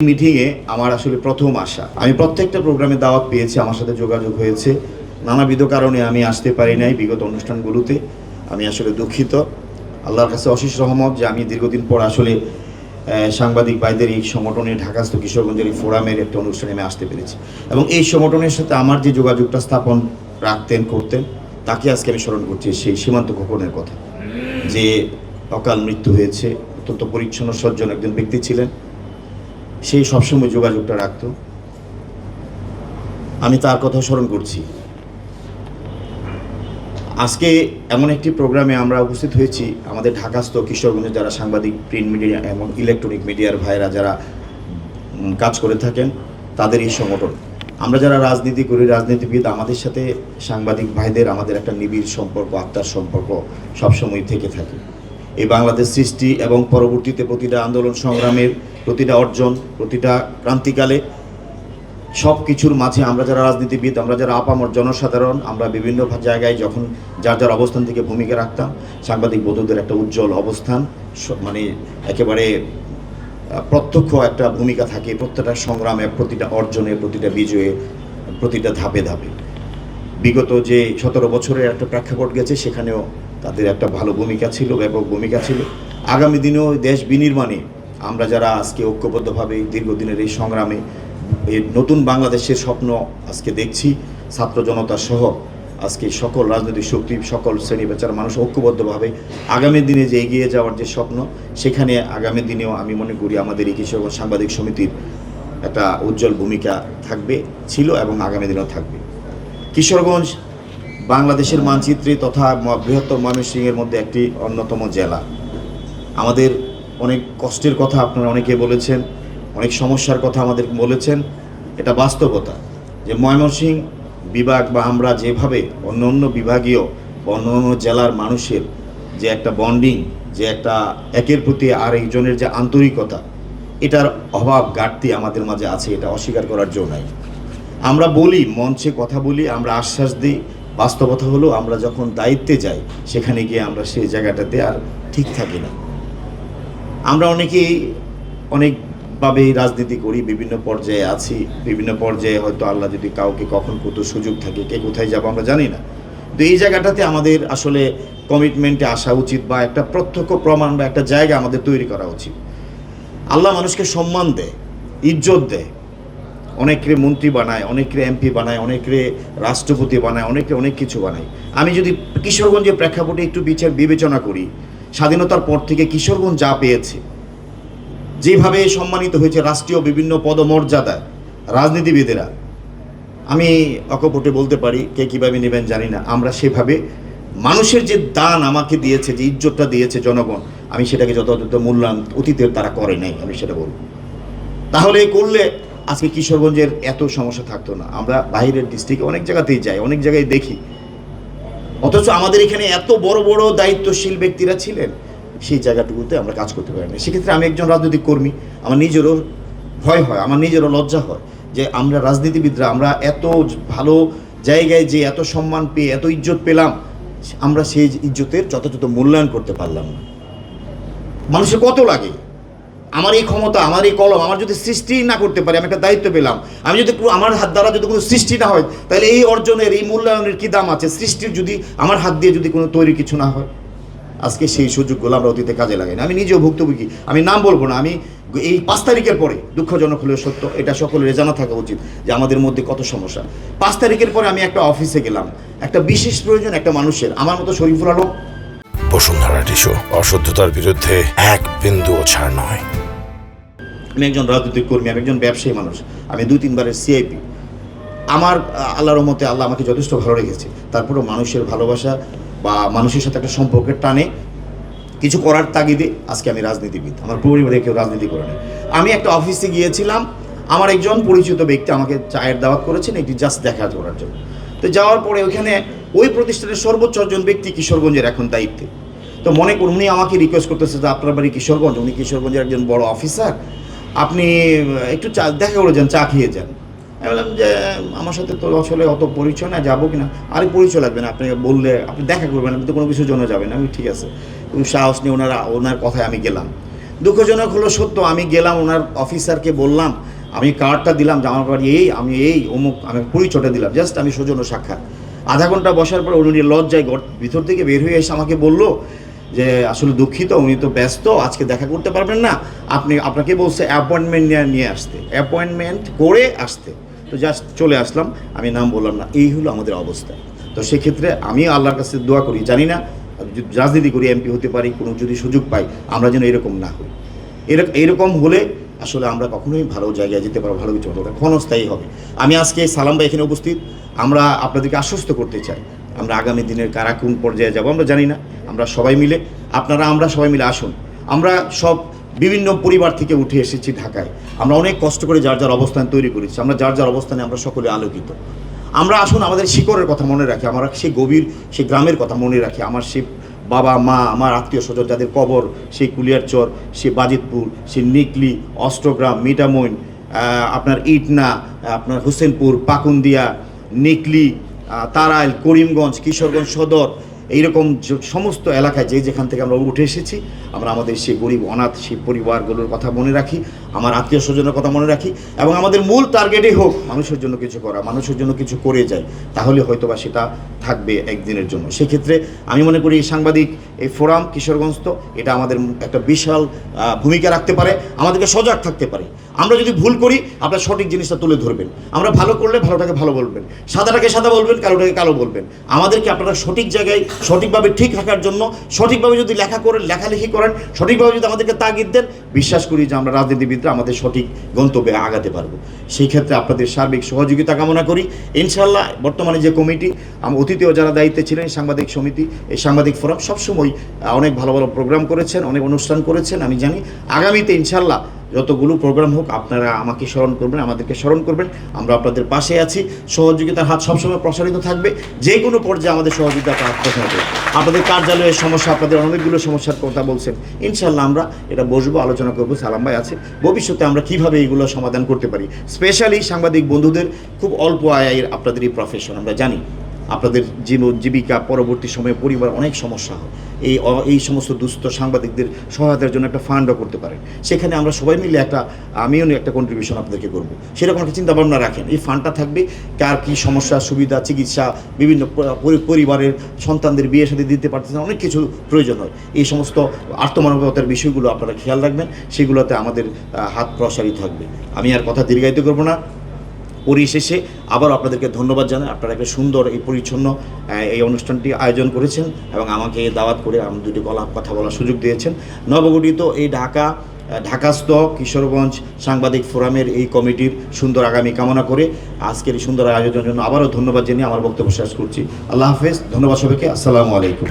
মিটিংয়ে আমার আসলে প্রথম আসা। আমি প্রত্যেকটা প্রোগ্রামে দাওয়াত পেয়েছি, আমার সাথে যোগাযোগ হয়েছে। নানাবিধ কারণে আমি আসতে পারি নাই বিগত অনুষ্ঠানগুলোতে। আমি আসলে দুঃখিত। আল্লাহর কাছে অশেষ রহমত যে আমি দীর্ঘদিন পর আসলে সাংবাদিক ভাইদের এই সংগঠনে ঢাকাস্থ কিশোরগঞ্জের এই ফোরামের একটা অনুষ্ঠানে আমি আসতে পেরেছি। এবং এই সংগঠনের সাথে আমার যে যোগাযোগটা স্থাপন করতেন, তাকে আজকে আমি স্মরণ করছি। সেই সীমান্ত খোকনের কথা, যে অকাল মৃত্যু হয়েছে। অত্যন্ত পরিচ্ছন্ন সজ্জন একজন ব্যক্তি ছিলেন, সেই সবসময় যোগাযোগটা রাখত। আমি তার কথা স্মরণ করছি। আজকে এমন একটি প্রোগ্রামে আমরা উপস্থিত হয়েছি, আমাদের ঢাকাস্থ কিশোরগঞ্জে যারা সাংবাদিক, প্রিন্ট মিডিয়া এবং ইলেকট্রনিক মিডিয়ার ভাইরা যারা কাজ করে থাকেন, তাদের এই সংগঠন। আমরা যারা রাজনীতি করি, রাজনীতিবিদ, আমাদের সাথে সাংবাদিক ভাইদের আমাদের একটা নিবিড় সম্পর্ক, আত্মার সম্পর্ক সবসময় থেকে থাকে। এই বাংলাদেশ সৃষ্টি এবং পরবর্তীতে প্রতিটা আন্দোলন সংগ্রামের প্রতিটা অর্জন, প্রতিটা ক্রান্তিকালে সব কিছুর মাঝে আমরা যারা রাজনীতিবিদ, আমরা যারা আপামর জনসাধারণ, আমরা বিভিন্ন জায়গায় যখন যার যার অবস্থান থেকে ভূমিকা রাখতাম, সাংবাদিক বন্ধুদের একটা উজ্জ্বল অবস্থান, মানে একেবারে প্রত্যক্ষ একটা ভূমিকা থাকে প্রত্যেকটা সংগ্রামে, প্রতিটা অর্জনে, প্রতিটা বিজয়ে, প্রতিটা ধাপে ধাপে। বিগত যে 17 বছরের একটা প্রেক্ষাপট গেছে, সেখানেও তাদের একটা ভালো ভূমিকা ছিল, ব্যাপক ভূমিকা ছিল। আগামী দিনেও দেশ বিনির্মাণে আমরা যারা আজকে ঐক্যবদ্ধভাবে দীর্ঘদিনের এই সংগ্রামে এই নতুন বাংলাদেশের স্বপ্ন আজকে দেখছি, ছাত্র জনতা সহ আজকে সকল রাজনৈতিক শক্তি, সকল শ্রেণী পেশার মানুষ ঐক্যবদ্ধভাবে আগামী দিনে যে এগিয়ে যাওয়ার যে স্বপ্ন, সেখানে আগামী দিনেও আমি মনে করি আমাদের এই কিশোরগঞ্জ সাংবাদিক সমিতির একটা উজ্জ্বল ভূমিকা থাকবে, ছিল এবং আগামী দিনেও থাকবে। কিশোরগঞ্জ বাংলাদেশের মানচিত্রে তথা বৃহত্তর ময়মনসিংহের মধ্যে একটি অন্যতম জেলা। আমাদের অনেক কষ্টের কথা আপনারা অনেকে বলেছেন, অনেক সমস্যার কথা আমাদের বলেছেন। এটা বাস্তবতা যে ময়মনসিংহ বিভাগ বা আমরা যেভাবে অন্য অন্য বিভাগীয় অন্য অন্য জেলার মানুষের যে একটা বন্ডিং, যে একটা একের প্রতি আর একজনের যে আন্তরিকতা, এটার অভাব ঘাটতি আমাদের মাঝে আছে, এটা অস্বীকার করার জন্য নাই। আমরা বলি, মঞ্চে কথা বলি, আমরা আশ্বাস দিই। বাস্তবতা হলো আমরা যখন দায়িত্বে যাই, সেখানে গিয়ে আমরা সেই জায়গাটাতে আর ঠিক থাকি না। আমরা অনেকেই অনেকভাবে রাজনীতি করি, বিভিন্ন পর্যায়ে আছি, বিভিন্ন পর্যায়ে হয়তো আল্লাহ যদি কাউকে কখন কত সুযোগ থাকে, কে কোথায় যাবো আমরা জানি না। তো এই জায়গাটাতে আমাদের আসলে কমিটমেন্টে আসা উচিত, বা একটা প্রত্যক্ষ প্রমাণ বা একটা জায়গা আমাদের তৈরি করা উচিত। আল্লাহ মানুষকে সম্মান দেয়, ইজ্জত দেয়, অনেকরে মন্ত্রী বানায়, অনেকরে এমপি বানায়, অনেকরে রাষ্ট্রপতি বানায়, অনেকরে অনেক কিছু বানায়। আমি যদি কিশোরগঞ্জের প্রেক্ষাপটে একটু বিবেচনা করি, স্বাধীনতার পর থেকে কিশোরগঞ্জ যা পেয়েছে, যেভাবে সম্মানিত হয়েছে রাষ্ট্রীয় বিভিন্ন পদমর্যাদায় রাজনীতিবিদেরা, আমি অকপটে বলতে পারি, কে কীভাবে নেবেন জানি না, আমরা সেভাবে মানুষের যে দান আমাকে দিয়েছে, যে ইজ্জতটা দিয়েছে জনগণ, আমি সেটাকে যথাযথ মূল্যায়ন অতীতের তারা করে নাই, আমি সেটা বলব। তাহলে করলে আজকে কিশোরগঞ্জের এত সমস্যা থাকতো না। আমরা বাইরের ডিস্ট্রিক্টে অনেক জায়গাতেই যাই, অনেক জায়গায় দেখি, অথচ আমাদের এখানে এত বড় বড় দায়িত্বশীল ব্যক্তিরা ছিলেন, সেই জায়গাটুকুতে আমরা কাজ করতে পারি না। সেক্ষেত্রে আমি একজন রাজনৈতিক কর্মী, আমার নিজেরও ভয় হয়, আমার নিজেরও লজ্জা হয় যে আমরা রাজনীতিবিদরা আমরা এত ভালো জায়গায় যে এত সম্মান পেয়ে এত ইজ্জত পেলাম, আমরা সেই ইজ্জতের যথাযথ মূল্যায়ন করতে পারলাম না। মানুষের কত লাগে, আমার এই ক্ষমতা, আমার এই কলম, আমার যদি সৃষ্টি না করতে পারি, আমি একটা দায়িত্ব পেলাম, আমি যদি আমার হাত দ্বারা যদি কোনো সৃষ্টি না হয়, তাহলে এই অর্জনের, এই মূল্যায়নের কী দাম আছে? সৃষ্টির যদি আমার হাত দিয়ে যদি কোনো তৈরি কিছু না হয়, আজকে সেই সুযোগগুলো আমরা অতীতে কাজে লাগাই না। আমি নিজেও ভুক্তভোগী, আমি নাম বলবো না। আমি এই 5 তারিখের পরে, দুঃখজনক হলেও সত্য, এটা সকলের জানা থাকা উচিত যে আমাদের মধ্যে কত সমস্যা। 5 তারিখের পরে আমি একটা অফিসে গেলাম, একটা বিশেষ প্রয়োজন একটা মানুষের, আমার মতো শরীফুল আলম। বসুন্ধরা টিস্যু, অশুদ্ধতার বিরুদ্ধে এক বিন্দুও ছাড় নয়। আমি একজন রাজনৈতিক কর্মী, আমি একজন ব্যবসায়ী মানুষ, আমি 2-3 বারের সিআইপি। আমার আল্লাহর রহমতে আল্লাহ আমাকে যথেষ্ট ভালো রেখেছে। তারপরেও মানুষের ভালোবাসা বা মানুষের সাথে একটা সম্পর্কের টানে কিছু করার তাগিদে আজকে আমি রাজনীতিবিদ। আমার পরিবারে কেউ রাজনীতি করে না। আমি একটা অফিসে গিয়েছিলাম, আমার একজন পরিচিত ব্যক্তি আমাকে চায়ের দাওয়াত করেছেন এটি জাস্ট দেখা করার জন্য। তো যাওয়ার পরে ওইখানে ওই প্রতিষ্ঠানের সর্বোচ্চ একজন ব্যক্তি কিশোরগঞ্জের এখন দায়িত্বে। তো মনে করুন উনি আমাকে রিকোয়েস্ট করতেছে যে আপনার বাড়ি কিশোরগঞ্জ, উনি কিশোরগঞ্জের একজন বড় অফিসার, আপনি একটু চা দেখা করে যান, চা খেয়ে যান। আমি বললাম যে আমার সাথে তো আসলে অত পরিচয় না, যাবো কিনা। আরে পরিচয় লাগবে না, আপনাকে বললে আপনি দেখা করবেন, আপনি তো কোনো কিছুর জন্য যাবেন। আমি ঠিক আছে, সাহস নিয়ে ওনার কথায় আমি গেলাম। দুঃখজনক হলো সত্য, আমি গেলাম ওনার অফিসারকে বললাম, আমি কার্ডটা দিলাম যে আমার বাড়ি এই, আমি এই অমুক, আমি পরিচয়টা দিলাম, জাস্ট আমি সৌজন্য সাক্ষাৎ। আধা ঘন্টা বসার পর উনি লজ্জায় ভিতর থেকে বের হয়ে এসে আমাকে বলল যে আসলে দুঃখিত, উনি তো ব্যস্ত, আজকে দেখা করতে পারবেন না, আপনাকে বলছে অ্যাপয়েন্টমেন্ট নিয়ে আসতে, অ্যাপয়েন্টমেন্ট করে আসতে। তো জাস্ট চলে আসলাম, আমি নাম বললাম না। এই হলো আমাদের অবস্থা। তো সেক্ষেত্রে আমি আল্লাহর কাছে দোয়া করি, জানি না রাজনীতি করি, এমপি হতে পারি, কোনো যদি সুযোগ পাই, আমরা যেন এরকম না হই। এরকম হলে আসলে আমরা কখনোই ভালো জায়গায় যেতে পারবো, ভালো কিছু হতে ক্ষণস্থায়ী হবে। আমি আজকে সালাম ভাই এখানে উপস্থিত, আমরা আপনাদেরকে আশ্বস্ত করতে চাই, আমরা আগামী দিনের কারা কোন পর্যায়ে যাব আমরা জানি না, আমরা সবাই মিলে, আমরা সবাই মিলে আসুন। আমরা সব বিভিন্ন পরিবার থেকে উঠে এসেছি ঢাকায়, আমরা অনেক কষ্ট করে যার যার অবস্থান তৈরি করেছি, আমরা যার যার অবস্থানে আমরা সকলে আলোকিত। আমরা আসুন আমাদের শিকড়ের কথা মনে রাখি, আমরা সেই গভীর সেই গ্রামের কথা মনে রাখি, আমার সেই বাবা মা, আমার আত্মীয় স্বজন যাদের কবর সেই কুলিয়ারচর, সেই বাজিতপুর, সেই নিকলি, অষ্টগ্রাম, মিটামইন, আপনার ইটনা, আপনার হোসেনপুর, পাকুন্দিয়া, নিকলি, তারাইল, করিমগঞ্জ, কিশোরগঞ্জ সদর, এইরকম সমস্ত এলাকায় যেখান থেকে আমরা উঠে এসেছি, আমরা আমাদের সেই গরিব অনাথ সেই পরিবারগুলোর কথা মনে রাখি, আমার আত্মীয় স্বজনের কথা মনে রাখি, এবং আমাদের মূল টার্গেটই হোক মানুষের জন্য কিছু করা, মানুষের জন্য কিছু করে যায়, তাহলে হয়তোবা সেটা থাকবে একদিনের জন্য। সেক্ষেত্রে আমি মনে করি সাংবাদিক এই ফোরাম কিশোরগঞ্জ তো এটা আমাদের একটা বিশাল ভূমিকা রাখতে পারে, আমাদেরকে সজাগ থাকতে পারে। আমরা যদি ভুল করি আপনার সঠিক জিনিসটা তুলে ধরবেন, আমরা ভালো করলে ভালোটাকে ভালো বলবেন, সাদাটাকে সাদা বলবেন, কালোটাকে কালো বলবেন। আমাদেরকে আপনারা সঠিক জায়গায় সঠিকভাবে ঠিক রাখার জন্য সঠিকভাবে যদি লেখালেখি করেন, সঠিকভাবে যদি আমাদেরকে তাগিদ দেন, বিশ্বাস করি যে আমরা রাজনীতিবিদরা আমাদের সঠিক গন্তব্যে আগাতে পারবো। সেই ক্ষেত্রে আপনাদের সার্বিক সহযোগিতা কামনা করি ইনশাআল্লাহ। বর্তমানে যে কমিটি, অতীতেও যারা দায়িত্বে ছিলেন, সাংবাদিক সমিতি, এই সাংবাদিক ফোরাম সবসময় অনেক ভালো ভালো প্রোগ্রাম করেছেন, অনেক অনুষ্ঠান করেছেন। আমি জানি আগামীতে ইনশাআল্লাহ যতগুলো প্রোগ্রাম হোক আপনারা আমাকে স্মরণ করবেন, আমাদেরকে স্মরণ করবেন, আমরা আপনাদের পাশে আছি। সহযোগিতার হাত সবসময় প্রসারিত থাকবে, যে কোনো পর্যায়ে আমাদের সহযোগিতার হাত প্রসারিত। আপনাদের কার্যালয়ের সমস্যা, আপনাদের অনেকগুলো সমস্যার কথা বলছেন, ইনশাআল্লাহ আমরা এটা বসবো, আলোচনা করবো, সালাম ভাই আছে, ভবিষ্যতে আমরা কিভাবে এইগুলো সমাধান করতে পারি। স্পেশালি সাংবাদিক বন্ধুদের খুব অল্প আয়ের আপনাদের এই প্রফেশন, আমরা জানি আপনাদের জীবিকা পরবর্তী সময়ে পরিবার অনেক সমস্যা হয়। এই সমস্ত দুস্থ সাংবাদিকদের সহায়তার জন্য একটা ফান্ডও করতে পারেন, সেখানে আমরা সবাই মিলে আমিও একটা কন্ট্রিবিউশন আপনাদেরকে করবো, সেরকম একটা চিন্তাভাবনা রাখেন। এই ফান্ডটা থাকবে, কার কী সমস্যা, সুবিধা, চিকিৎসা, বিভিন্ন পরিবারের সন্তানদের বিয়ে সাথে দিতে পারতেছেন, অনেক কিছু প্রয়োজন হয়। এই সমস্ত আর্থমানবতার বিষয়গুলো আপনারা খেয়াল রাখবেন, সেগুলোতে আমাদের হাত প্রসারিত থাকবে। আমি আর কথা দীর্ঘায়িত করবো না, পরিশেষে আবার আপনাদেরকে ধন্যবাদ জানাই। আপনারা একটা সুন্দর এই পরিচ্ছন্ন এই অনুষ্ঠানটি আয়োজন করেছেন এবং আমাকে দাওয়াত করে আমি দুটি কথা বলার সুযোগ দিয়েছেন। নবগঠিত এই ঢাকাস্থ কিশোরগঞ্জ সাংবাদিক ফোরামের এই কমিটির সুন্দর আগামী কামনা করে আজকের এই সুন্দর আয়োজনের জন্য আবারও ধন্যবাদ জানিয়ে আমার বক্তব্য শেষ করছি। আল্লাহ হাফেজ, ধন্যবাদ সবাইকে, আসসালামু আলাইকুম।